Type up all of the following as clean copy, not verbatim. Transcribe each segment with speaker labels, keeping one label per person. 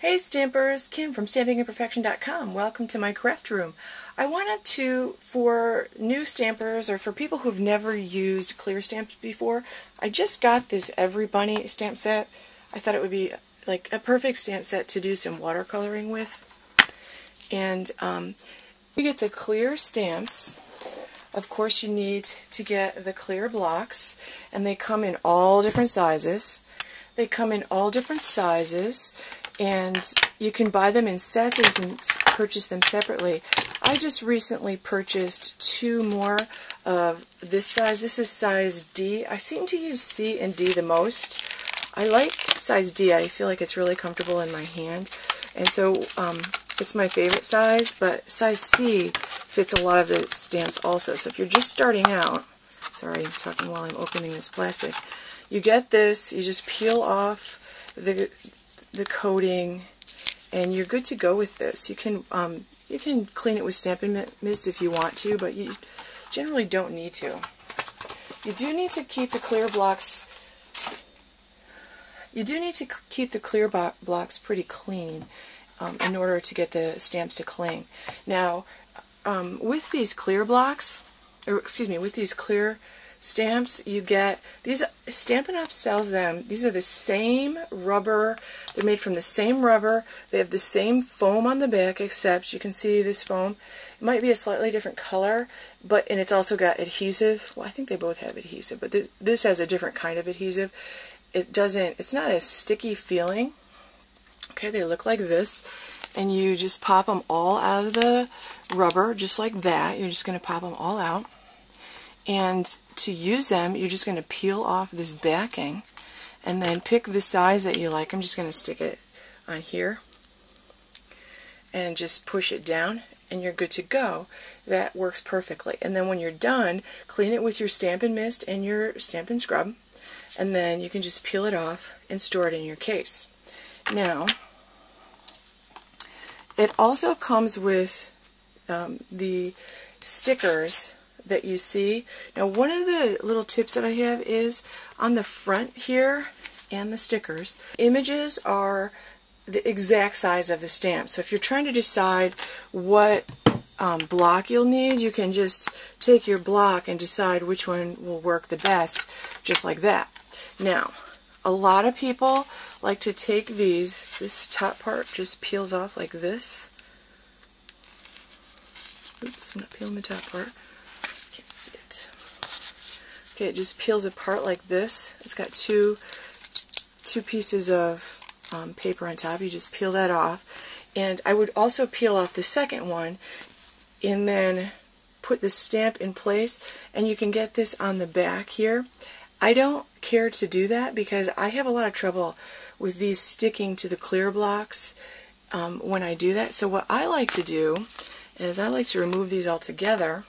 Speaker 1: Hey Stampers, Kim from StampingImperfection.com. Welcome to my craft room. I wanted to, for new stampers or for people who've never used clear stamps before, I just got this Every Bunny stamp set. I thought it would be like a perfect stamp set to do some watercoloring with. And you get the clear stamps. Of course you need to get the clear blocks, and they come in all different sizes. And you can buy them in sets or you can purchase them separately. I just recently purchased two more of this size. This is size D. I seem to use C and D the most. I like size D. I feel like it's really comfortable in my hand, and so it's my favorite size, but size C fits a lot of the stamps also. So if you're just starting out, sorry, I'm talking while I'm opening this plastic, you get this, you just peel off the coating, and you're good to go with this. You can clean it with Stampin' Mist if you want to, but you generally don't need to. You do need to keep the clear blocks. You do need to keep the clear blocks pretty clean in order to get the stamps to cling. Now, with these clear blocks, or excuse me, with these clear stamps, you get these. Stampin' Up! Sells them. These are the same rubber. They're made from the same rubber. They have the same foam on the back, except you can see this foam. It might be a slightly different color, and it's also got adhesive. Well, I think they both have adhesive, but this has a different kind of adhesive. It's not as sticky feeling. Okay, they look like this, and you just pop them all out of the rubber, just like that. You're just going to pop them all out. And to use them, you're just going to peel off this backing and then pick the size that you like. I'm just going to stick it on here and just push it down, and you're good to go. That works perfectly. And then when you're done, clean it with your Stampin' Mist and your Stampin' Scrub, and then you can just peel it off and store it in your case. Now, it also comes with the stickers that you see. Now, one of the little tips that I have is on the front here and the stickers, images are the exact size of the stamp. So if you're trying to decide what block you'll need, you can just take your block and decide which one will work the best, just like that. Now, a lot of people like to take this top part just peels off like this. Oops, I'm not peeling the top part. Can't see it. Okay, it just peels apart like this. It's got two pieces of paper on top. You just peel that off. And I would also peel off the second one and then put the stamp in place, and you can get this on the back here. I don't care to do that because I have a lot of trouble with these sticking to the clear blocks when I do that. So what I like to do is I like to remove these all together,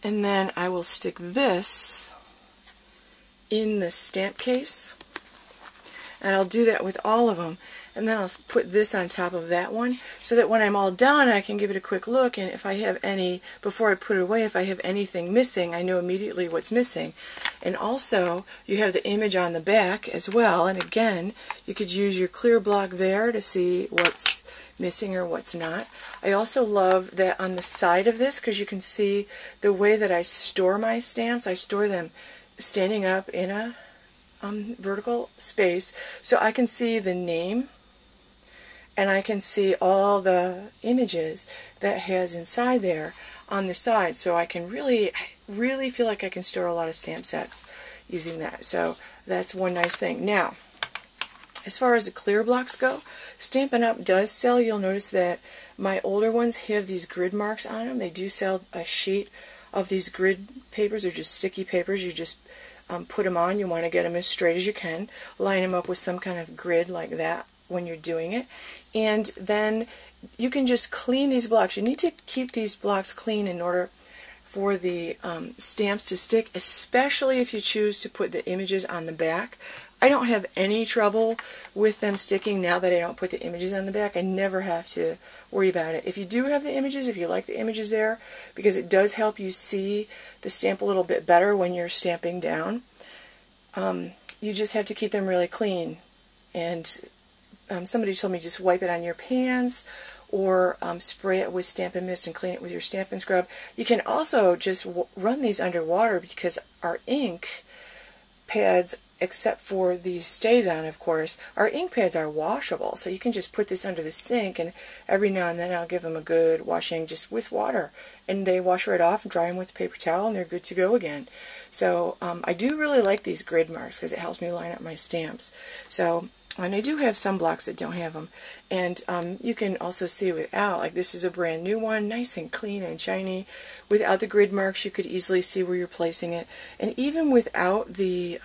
Speaker 1: and then I will stick this in the stamp case, and I'll do that with all of them, and then I'll put this on top of that one so that when I'm all done I can give it a quick look, and if I have any, before I put it away, if I have anything missing, I know immediately what's missing. And also you have the image on the back as well, and again you could use your clear block there to see what's missing or what's not. I also love that on the side of this, because you can see the way that I store my stamps. I store them standing up in a vertical space, so I can see the name and I can see all the images that has inside there on the side, so I can really feel like I can store a lot of stamp sets using that. So that's one nice thing. Now, as far as the clear blocks go, Stampin' Up! Does sell, you'll notice that my older ones have these grid marks on them. They do sell a sheet of these grid papers, or just sticky papers. You just put them on. You want to get them as straight as you can. Line them up with some kind of grid like that when you're doing it. And then you can just clean these blocks. You need to keep these blocks clean in order for the stamps to stick, especially if you choose to put the images on the back. I don't have any trouble with them sticking now that I don't put the images on the back. I never have to worry about it. If you do have the images, if you like the images there, because it does help you see the stamp a little bit better when you're stamping down, you just have to keep them really clean. And somebody told me just wipe it on your pans, or spray it with Stampin' Mist and clean it with your Stampin' Scrub. You can also just run these under water, because our ink pads, except for these StazOn, of course, our ink pads are washable. So you can just put this under the sink, and every now and then I'll give them a good washing just with water. And they wash right off and dry them with a paper towel, and they're good to go again. So I do really like these grid marks, because it helps me line up my stamps. So, and I do have some blocks that don't have them. And you can also see without, like this is a brand new one, nice and clean and shiny. Without the grid marks, you could easily see where you're placing it. And even without the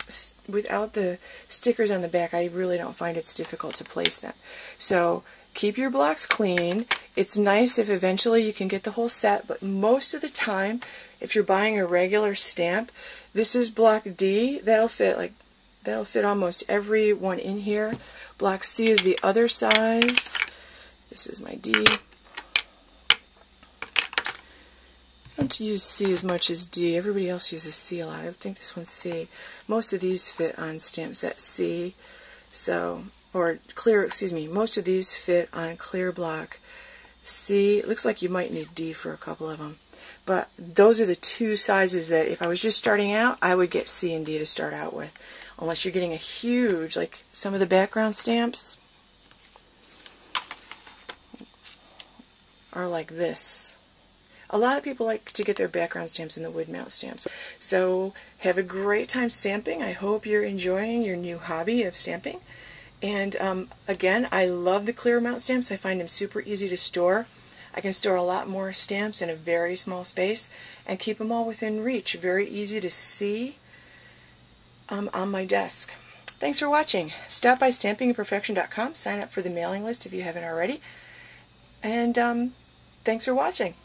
Speaker 1: stickers on the back, I really don't find it's difficult to place them. So keep your blocks clean. It's nice if eventually you can get the whole set, but most of the time, if you're buying a regular stamp, this is block D. That'll fit almost every one in here. Block C is the other size. This is my D. I don't use C as much as D. Everybody else uses C a lot. I think this one's C. Most of these fit on stamp set C. So, or clear, excuse me, most of these fit on clear block C. It looks like you might need D for a couple of them. But those are the two sizes that if I was just starting out, I would get C and D to start out with. Unless you're getting a huge, like some of the background stamps are like this. A lot of people like to get their background stamps in the wood mount stamps. So have a great time stamping. I hope you're enjoying your new hobby of stamping. And again, I love the clear mount stamps. I find them super easy to store. I can store a lot more stamps in a very small space and keep them all within reach. Very easy to see on my desk. Thanks for watching. Stop by stampingandperfection.com. Sign up for the mailing list if you haven't already. And thanks for watching.